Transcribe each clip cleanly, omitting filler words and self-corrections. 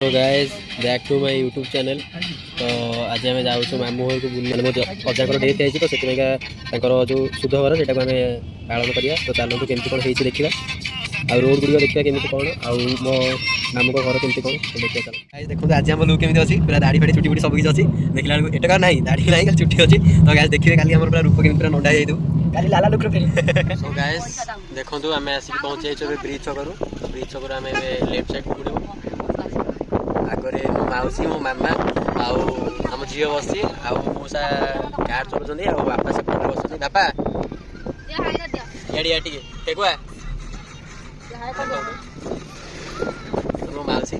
तो guys back to my YouTube channel. तो आज आम जाऊँ मामू घर को बुले मो अजार डेथ है तो से जो शुद्ध घर से आम पालन करा। तो चलते केमती कौन हो देखा आ रोड गुड़िक देखा केमी कौन आ मो मामू घर केमती कौन तो देखिए। चलो गाइस देखो आज आम लुक केमी अच्छी पूरा दाढ़ी फाड़ी चुटी फुटी सब किसी अच्छी देखला एटका ना दाढ़ी ना खाली चुटी अच्छी। तो गाइस देखिए खाली आम पूरा रूप केमी पूरा नंडा जाइए खाली लाला लुक सो गाइस देखो आम आसिक पहुँची जाइए ब्रिज छकरू। ब्रिज छकरू आम लेफ्ट साइड बुड़ू आगे मो मौसी मो मामा आम झील बसी आशा कार चलाउँ बापा से बस बापा इे टेकुआ मो मौसी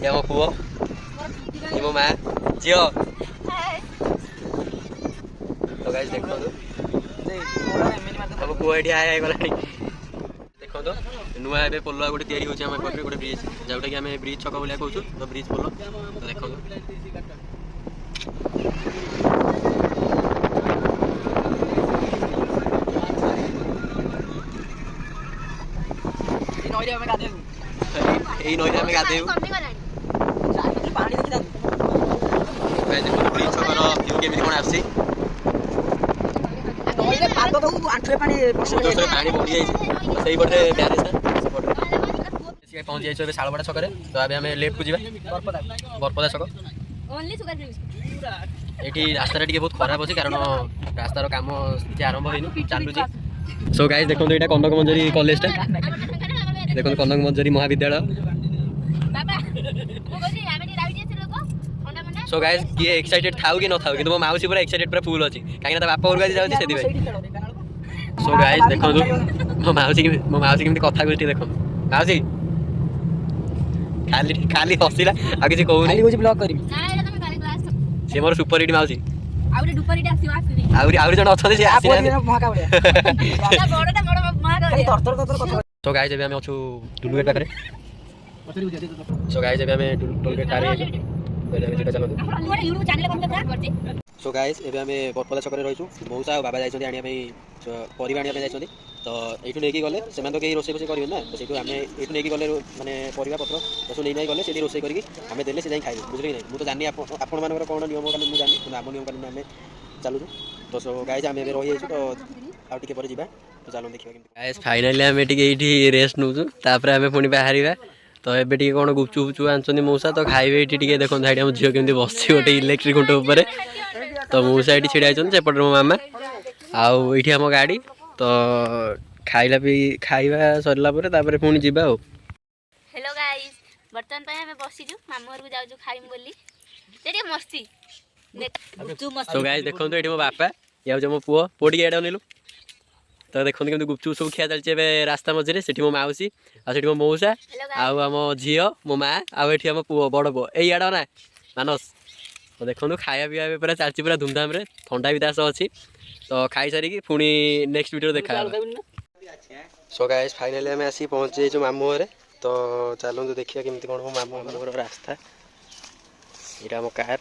ये मो पुओ ये मो माँ झी। तो गाइस देखो सब पुओ ये आया गला देखो नुआ ए पोल गोटे या गोटे गोटे ब्रिज जोटा कि आम ब्रिज छक भाया कहूँ तो ब्रिज पोल। तो देखो यही नई आम गाधेबू ब्रिज छकर व्यू केमी कौन आसी पानी बढ़ी जाइए पटे ब्यारेज पहुँच जाइए शालपड़ा छकरे। तो अब आम लेफ्ट को जी बरपदा छक ये रास्ता टे बहुत खराब अच्छे कारण रास्तार कम आरंभ होनी चलुची। सो गाइस देखो ये कनक मंजरी कॉलेज देखो कनक मंजरी महाविद्यालय। सो गाइस किए एक्साइटेड थाउ कि न थाउ कि मो मौसी पूरा एक्साइटेड पूरा फुल अच्छी कहीं बापा घर जाऊँगी से। सो गाइस देखो मो मौसी केमती कथा कहती देखो मौसी खाली खाली हसिला आ किसी कहूनी ब्लॉग करी से मोर सुपर हिट मौसी आउरी जन अच्छे से सो गाइस आम अच्छु टोल गेट पाखे। सो गाइस आम टोल गेट पार सो गाइस एबे आम बरपदा छक रहीछु मौसा और बाबा जाइछन्ती आनिया परिवा आनिया जाइछन्ती। तो ये नहीं गले से तो कहीं रोसे फोसे करेंगे ना तो से आम ये नहीं गले मानने परिवा पत्र सब नहीं गले से रोसे करके आम देले से खाइबे बुझे कि मुझे जानी आपण मान कौन नियम कानून मुझे जानी आम नियम कानून आम चलुँ। तो सो गाइस आम रही जाइए तो आउ टे पर जा तो चलो देखिए गाइस फाइनाली आम ये रेस्ट नौ आम पुणी बाहर। तो ये टे कौन गुपचुप फुचुप आनी मौसा तो खाइबे ये देखो भाई आम झील केमी बस गोटे इलेक्ट्रिक खुंट उपर। तो मौसा ये छिड़ा होपटे मो मामा आईटी आम गाड़ी। तो खाइला भी खाइबा सरला पर पुणी जीवा। हेलो गाइस बर्तन पे हमें बसीजु मामू घर को जाउजु खाइम बोली तेरे मस्ती तो गाइस देखो तो ये मो बापा या मो पुओ पोटी एडा नेलु। तो देखो केमती गुपचुप सब खिया चलचे रास्ता मझे से मो मौसी आम मौसा आम झी मो माँ आम पुओ बड़ पुओ याडा ना मानस। तो देखो खाया पीवा पूरा चलती पूरा धूमधाम रे ठंडा भी दास अच्छी। तो खाई सारिकी पुणी नेक्स्ट वीडियो देखा। सो गाइस फाइनली आम आसी पहुँच जाइए मामू घर। तो चलते देखिए केमती कौन मामू घर रास्ता यहाँ आम कार।